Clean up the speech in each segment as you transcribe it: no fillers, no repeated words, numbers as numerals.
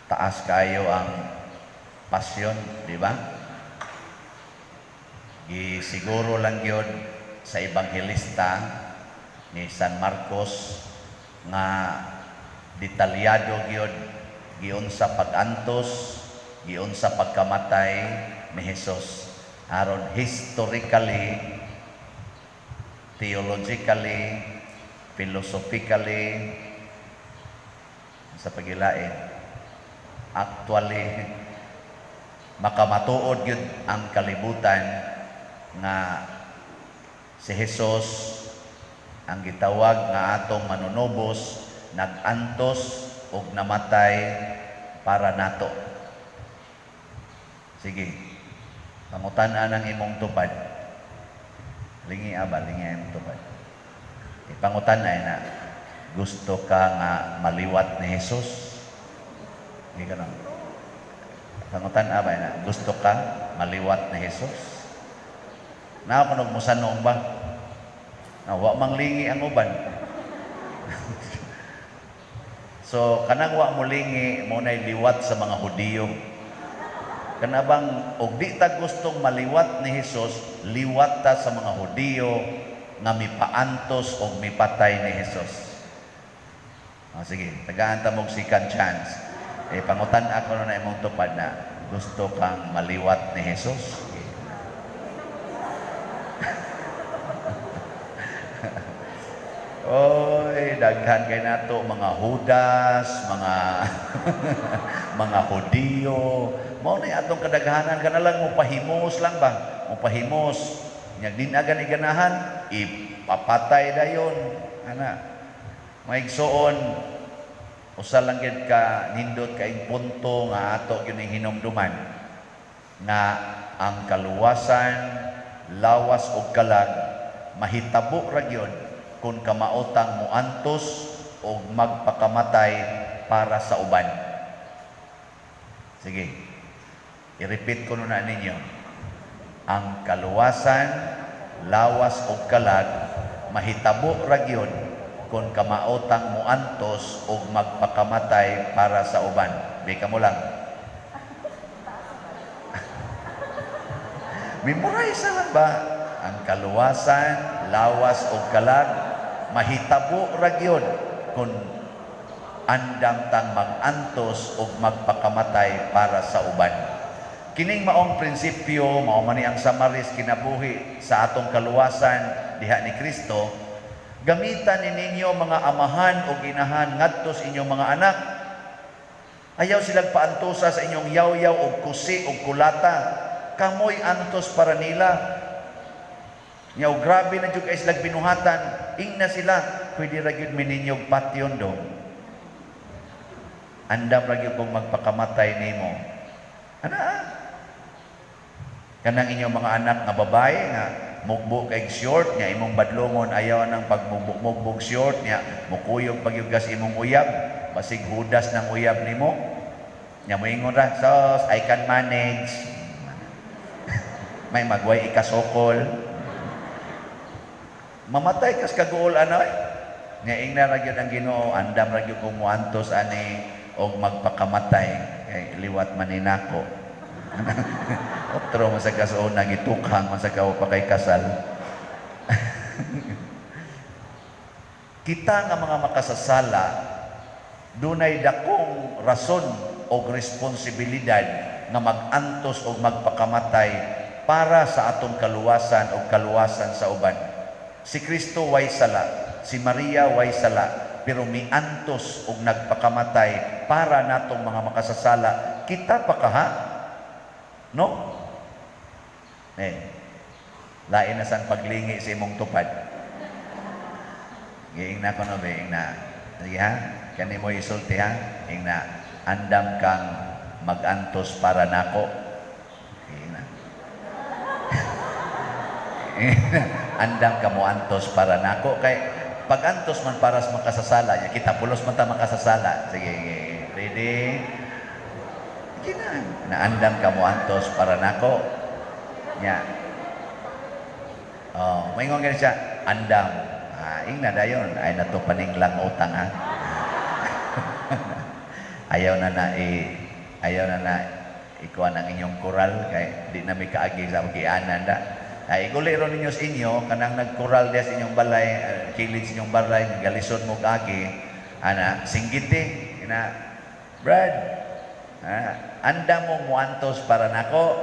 taas kayo ang pasyon, di ba? Gisiguro lang yun sa ebanghelista ni San Marcos nga detalyado gyud giun sa pag-antos, giun sa pagkamatay ni Hesus. Aron historically, theologically, philosophically, sa pagilain, actually makamatuod yun ang kalibutan nga si Hesus ang gitawag nga atong manunubos, nag-antos ug namatay para nato. Sige, pangutan-an ang imong tupad. Lingi ang imong tupad. Ipangutan-an na, gusto ka nga maliwat ni Hesus? Hindi ka lang. Pangutan-an na, gusto ka maliwat ni Hesus? Nakakunog mo sa noong ba? Wa manglingi ang uban. So, kanang wa mulingi, mo na'y liwat sa mga Hudiyo. Kanabang, og di ta gustong maliwat ni Hesus, liwat ta sa mga Hudiyo nga mipaantos o mipatay ni Hesus. Sige, tagaan ta mong second chance. Pangutan ako na imong tupad na gusto kang maliwat ni Hesus. Oy, daghan kay nato mga Judas, mga mga Hudiyo. Mao na atong kadaghanan kana lang mo pahimos lang ba? Mo pahimos. Nya dinagan iganahan, ipapatay dayon. Ana. Maigsoon usa lang gid ka nindot kay punto nga ato gyud ning hinumduman nga ang kaluwasan, lawas ug kalag mahitabo ra gyud kung kamaotang muantos o magpakamatay para sa uban. Sige, i-repeat ko na ninyo. Ang kaluwasan, lawas o kalag, mahitabo ra gyud kung kamaotang muantos o magpakamatay para sa uban. Bika mo lang. Memorize lang ba? Ang kaluwasan, lawas o kalag, mahitabo ra gyud kung andam tang mag-antos o magpakamatay para sa uban. Kining maong prinsipyo, mao man ang samaris kinabuhi sa atong kaluwasan diha ni Kristo. Gamitan ninyo mga amahan o ginahan ngadto sa inyong mga anak. Ayaw silang paantosa sa inyong yaw-yaw o kusi o kulata. Kamoy antos para nila. Yaw, grabe na dyan kayo silang binuhatan. Ingna sila, pwede ra gyud mininyog patyon dong. Andam ra gyud kung magpakamatay nimo. Ana? Kanang inyong mga anak nga babae nga mugbo kay short nya imong badlongon ayaw nang pagmugbog short nya mukuyog pagyugas imong uyab basig hudas ng uyab nimo. Nya moingon ra, "Sos, I can manage." May magway ikasokol. Mamatay kas kagool anoy. Nga ingna ra gyud ang Ginoo, andam ra gyud kung muantos ani og magpakamatay kay liwat man ninako. Otro man sa kasuna gitukhang man sa kao pa kay kasal. Kita nga mga makasasala dunay dakong rason o responsibilidad nga mag-antos o magpakamatay para sa atong kaluwasan o kaluwasan sa uban. Si Kristo way sala, si Maria way sala, pero miantos og nagpakamatay para natong mga makasasala. Kita pa kaha? No? Lain na sang paglingi sa imong tupad. Giing na ko no, giing na. Sige ha? Kani mo isulti ha? Giing na. Andam kang mag-antos para nako. Giing na. Andam ka mo antos para nako. Kay pag-antos man para sa makasasala niya, kita pulos man ta makasasala. Sige, ready? Gina. Naandam ka mo antos para nako. Nya. Oh, maingon ka siya, andam. Ing na dayon ay nato paninglang utang ha. ayaw na na ikuha ng inyong koral kay di na may kaagi sa magianan da. Ay iguli ron ninyo sa inyo kanang nagkoral dia sa inyong balay, kilid sa inyong balay, galison mo kaagi, ana singgiti ina Brad. Anda mo muantos para nako.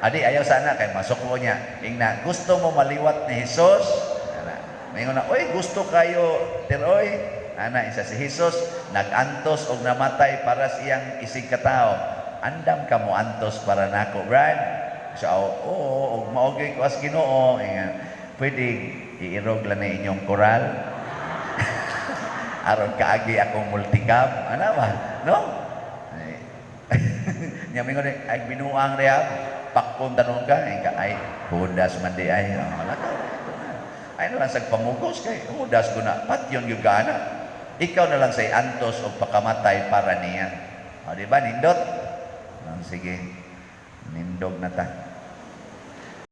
Adi ayaw sana kay masok mo niya. Ingna gusto mo maliwat ni Hesus. Ana, mingon na, oy gusto kayo tiroy. Ana isa si Hesus nagantos og namatay para siyang isig katao. Andam ka mo antos para nako, Brad. So, oo, maugay ko as Ginoo. Pwede iirog lang na inyong koral. Aron kaagi akong multicam. Ano ba? No? Nyaming ko rin, ay binuang rin pakpon tanong ka, ay hudas man di ay. Wala ka. Ay nalang sa pamugos kay, hudas ko na, pat yun yung gana. Ikaw na lang say antos o pakamatay para niya. O diba, nindot? Sige, nindog na ta.